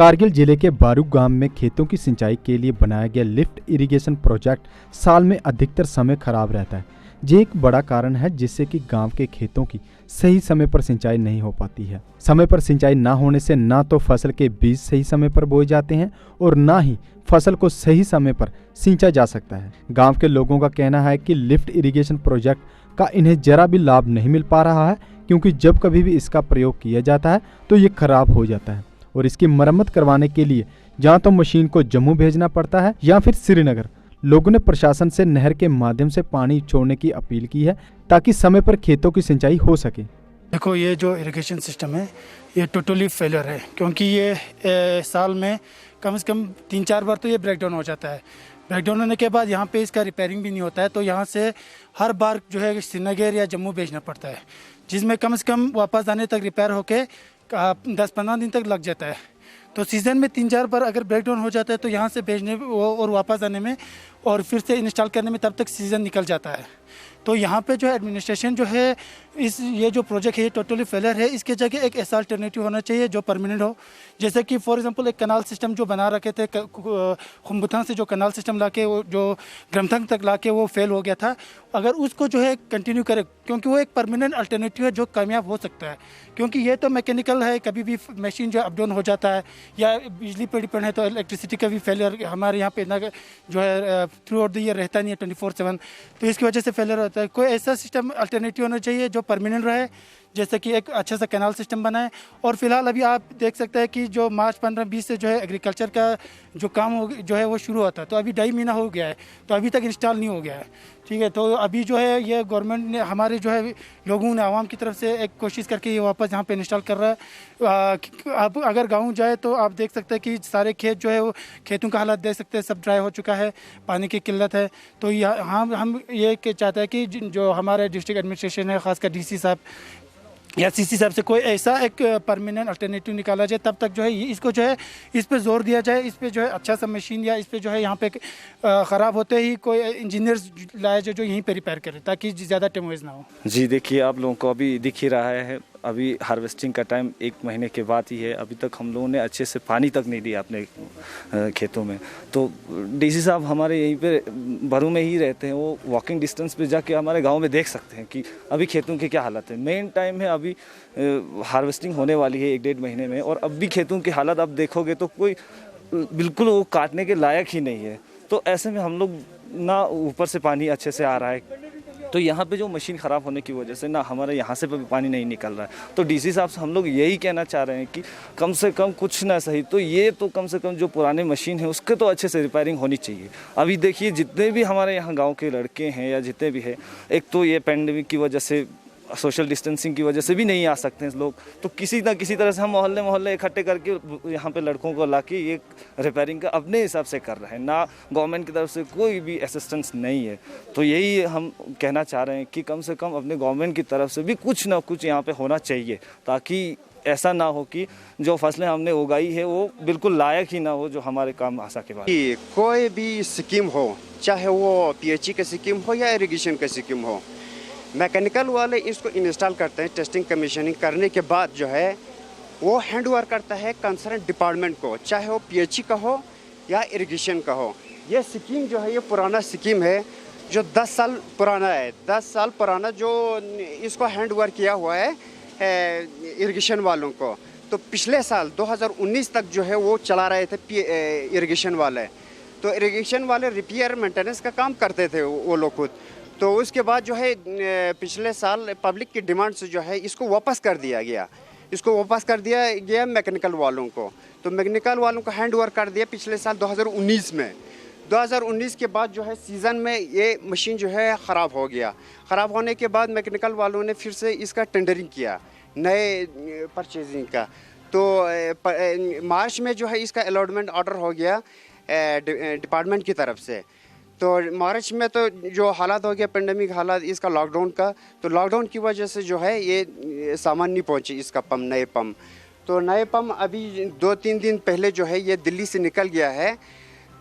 कारगिल जिले के बारू गांव में खेतों की सिंचाई के लिए बनाया गया लिफ्ट इरिगेशन प्रोजेक्ट साल में अधिकतर समय खराब रहता है। ये एक बड़ा कारण है जिससे कि गांव के खेतों की सही समय पर सिंचाई नहीं हो पाती है। समय पर सिंचाई ना होने से ना तो फसल के बीज सही समय पर बोए जाते हैं और ना ही फसल को सही समय पर सिंचा जा सकता है। गांव के लोगों का कहना है कि लिफ्ट इरिगेशन प्रोजेक्ट का इन्हें जरा भी लाभ नहीं मिल पा रहा है, क्योंकि जब कभी भी इसका प्रयोग किया जाता है तो ये खराब हो जाता है और इसकी मरम्मत करवाने के लिए या तो मशीन को जम्मू भेजना पड़ता है या फिर श्रीनगर। लोगों ने प्रशासन से नहर के माध्यम से पानी छोड़ने की अपील की है ताकि समय पर खेतों की सिंचाई हो सके। देखो, ये जो इरिगेशन सिस्टम है ये टोटली फेलियर है, क्योंकि ये साल में कम से कम 3-4 बार तो ये ब्रेकडाउन हो जाता है। ब्रेकडाउन होने के बाद यहाँ पे इसका रिपेयरिंग भी नहीं होता है, तो यहाँ से हर बार जो है श्रीनगर या जम्मू भेजना पड़ता है, जिसमें कम से कम वापस आने तक रिपेयर होके 10-15 दिन तक लग जाता है। तो सीज़न में 3-4 बार अगर ब्रेकडाउन हो जाता है तो यहाँ से भेजने और वापस आने में और फिर से इंस्टॉल करने में तब तक सीज़न निकल जाता है। तो यहाँ पे जो है एडमिनिस्ट्रेशन जो है ये जो प्रोजेक्ट है ये टोटली फेलियर है। इसके जगह एक ऐसा अल्टरनेटिव होना चाहिए जो परमानेंट हो, जैसे कि फॉर एग्जांपल एक कनाल सिस्टम जो बना रखे थे, खुम्बुथांग से जो कनाल सिस्टम लाके वो जो ग्रमथंग तक लाके वो फेल हो गया था, अगर उसको जो है कंटिन्यू करे, क्योंकि वो एक परमानेंट अल्टरनेटिव है जो कामयाब हो सकता है। क्योंकि ये तो मैकेनिकल है, कभी भी मशीन जो अप डाउन हो जाता है या बिजली पर डिपेंड है, तो इलेक्ट्रिसिटी का भी फेलियर हमारे यहाँ पे जो है थ्रू आउट द ईयर रहता नहीं है 24/7, तो इसकी वजह से फेलियर होता है। कोई ऐसा सिस्टम अल्टरनेटिव होना चाहिए जो परमानेंट रहे, जैसे कि एक अच्छा सा कैनाल सिस्टम बनाए। और फिलहाल अभी आप देख सकते हैं कि जो मार्च 15-20 से जो है एग्रीकल्चर का जो काम जो है वो शुरू होता है, तो अभी 2.5 महीना हो गया है, तो अभी तक इंस्टॉल नहीं हो गया है। ठीक है, तो अभी जो है ये गवर्नमेंट ने हमारे जो है लोगों ने आवाम की तरफ से एक कोशिश करके ये वापस यहाँ पे इंस्टॉल कर रहा है। आप अगर गाँव जाए तो आप देख सकते हैं कि सारे खेत जो है वो खेतों का हालत देख सकते हैं, सब ड्राई हो चुका है, पानी की किल्लत है। तो हम ये चाहते हैं कि जो हमारे डिस्ट्रिक्ट एडमिनिस्ट्रेशन है, खासकर डीसी साहब या सीसी साहब से कोई ऐसा एक परमानेंट अल्टरनेटिव निकाला जाए, तब तक जो है इसको जो है इस पे जोर दिया जाए, इस पे जो है अच्छा सा मशीन या इस पे जो है यहाँ पे ख़राब होते ही कोई इंजीनियर्स लाया जाए जो यहीं पे रिपेयर करे, ताकि ज़्यादा टाइम वेस्ट ना हो। जी देखिए, आप लोगों को अभी दिख ही रहा है, अभी हार्वेस्टिंग का टाइम 1 महीने के बाद ही है। अभी तक हम लोगों ने अच्छे से पानी तक नहीं दिया अपने खेतों में। तो डीसी साहब हमारे यहीं पे भरू में ही रहते हैं, वो वॉकिंग डिस्टेंस पे जाके हमारे गांव में देख सकते हैं कि अभी खेतों की क्या हालत है। मेन टाइम है, अभी हार्वेस्टिंग होने वाली है 1-1.5 महीने में, और अब भी खेतों की हालत आप देखोगे तो कोई बिल्कुल वो काटने के लायक ही नहीं है। तो ऐसे में हम लोग ना ऊपर से पानी अच्छे से आ रहा है, तो यहाँ पे जो मशीन ख़राब होने की वजह से ना हमारे यहाँ से भी पानी नहीं निकल रहा है। तो डीसी साहब से हम लोग यही कहना चाह रहे हैं कि कम से कम कुछ ना सही तो ये तो कम से कम जो पुराने मशीन है उसके तो अच्छे से रिपेयरिंग होनी चाहिए। अभी देखिए, जितने भी हमारे यहाँ गाँव के लड़के हैं या जितने भी है, एक तो ये पैंडेमिक की वजह से, सोशल डिस्टेंसिंग की वजह से भी नहीं आ सकते हैं लोग, तो किसी ना किसी तरह से हम मोहल्ले इकट्ठे करके यहाँ पे लड़कों को लाके ये रिपेयरिंग का अपने हिसाब से कर रहे हैं। ना गवर्नमेंट की तरफ से कोई भी असिस्टेंस नहीं है। तो यही हम कहना चाह रहे हैं कि कम से कम अपने गवर्नमेंट की तरफ से भी कुछ ना कुछ यहाँ पे होना चाहिए, ताकि ऐसा ना हो कि जो फसलें हमने उगाई है वो बिल्कुल लायक ही ना हो जो हमारे काम आ सके। कोई भी स्कीम हो, चाहे वो पीएचई का स्कीम हो या इरिगेशन का स्कीम हो, मैकेनिकल वाले इसको इंस्टॉल करते हैं। टेस्टिंग कमीशनिंग करने के बाद जो है वो हैंड ओवर करता है कंसर्न डिपार्टमेंट को, चाहे वो पीएचई का हो या इरिगेशन का हो। ये स्कीम जो है ये पुराना स्कीम है जो 10 साल पुराना है। 10 साल पुराना जो इसको हैंड ओवर किया हुआ है इरिगेशन वालों को। तो पिछले साल 2019 तक जो है वो चला रहे थे इरिगेशन वाले। तो इरिगेशन वाले रिपेयर मेंटेनेंस का काम करते थे वो लोग खुद। तो उसके बाद जो है पिछले साल पब्लिक की डिमांड से जो है इसको वापस कर दिया गया मैकेनिकल वालों को। तो मैकेनिकल वालों को हैंड ओवर कर दिया पिछले साल 2019 में। 2019 के बाद जो है सीज़न में ये मशीन जो है ख़राब हो गया। ख़राब होने के बाद मैकेनिकल वालों ने फिर से इसका टेंडरिंग किया नए परचेजिंग का। तो मार्च में जो है इसका अलॉटमेंट ऑर्डर हो गया डिपार्टमेंट की तरफ से। तो मार्च में तो जो हालात हो गया पेंडेमिक हालात इसका लॉकडाउन का, तो लॉकडाउन की वजह से जो है ये सामान नहीं पहुंची इसका नए पम्प। तो नए पम्प अभी 2-3 दिन पहले जो है ये दिल्ली से निकल गया है,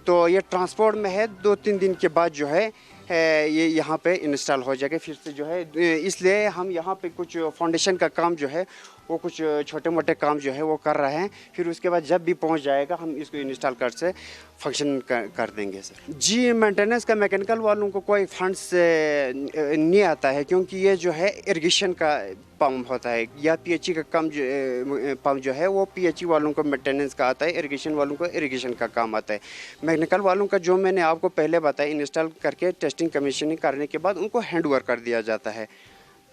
तो ये ट्रांसपोर्ट में है। 2-3 दिन के बाद जो है ये यहाँ पे इंस्टॉल हो जाएगा फिर से जो है। इसलिए हम यहाँ पे कुछ फाउंडेशन का काम जो है वो कुछ छोटे मोटे काम जो है वो कर रहे हैं। फिर उसके बाद जब भी पहुंच जाएगा हम इसको इंस्टॉल कर से फंक्शन कर देंगे सर। जी मेंटेनेंस का मैकेनिकल वालों को कोई फंड से नहीं आता है, क्योंकि ये जो है इरिगेशन का पंप होता है या पीएचई का पंप जो है वो पीएचई वालों को मेंटेनेंस का आता है, इरिगेशन वालों को इरिगेशन का काम आता है। मैकेनिकल वालों का जो मैंने आपको पहले बताया इंस्टॉल करके टेस्टिंग कमीशनिंग करने के बाद उनको हैंड ओवर कर दिया जाता है।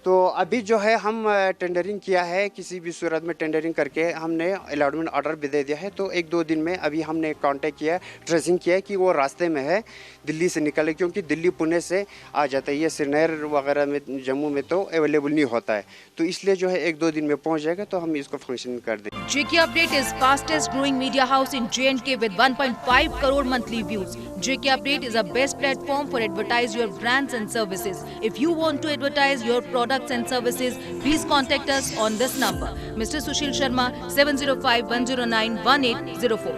तो अभी जो है हम टेंडरिंग किया है, किसी भी सूरत में टेंडरिंग करके हमने अलॉटमेंट ऑर्डर भी दे दिया है। तो 1-2 दिन में अभी हमने कांटेक्ट किया, ट्रेसिंग किया कि वो रास्ते में है, दिल्ली से निकले, क्योंकि दिल्ली पुणे से आ जाता है, ये श्रीनगर वगैरह में जम्मू में तो अवेलेबल नहीं होता है। तो इसलिए जो है 1-2 दिन में पहुंच जाएगा तो हम इसको फंक्शन कर देंगे। JK Update is fastest growing media house in J&K with 1.5 crore monthly views. JK Update is a best platform for advertise your brands and services. If you want to advertise your products and services, please contact us on this number. Mr. Sushil Sharma, 705-109-1804.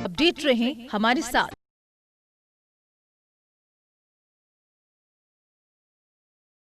Update रहें हमारे साथ।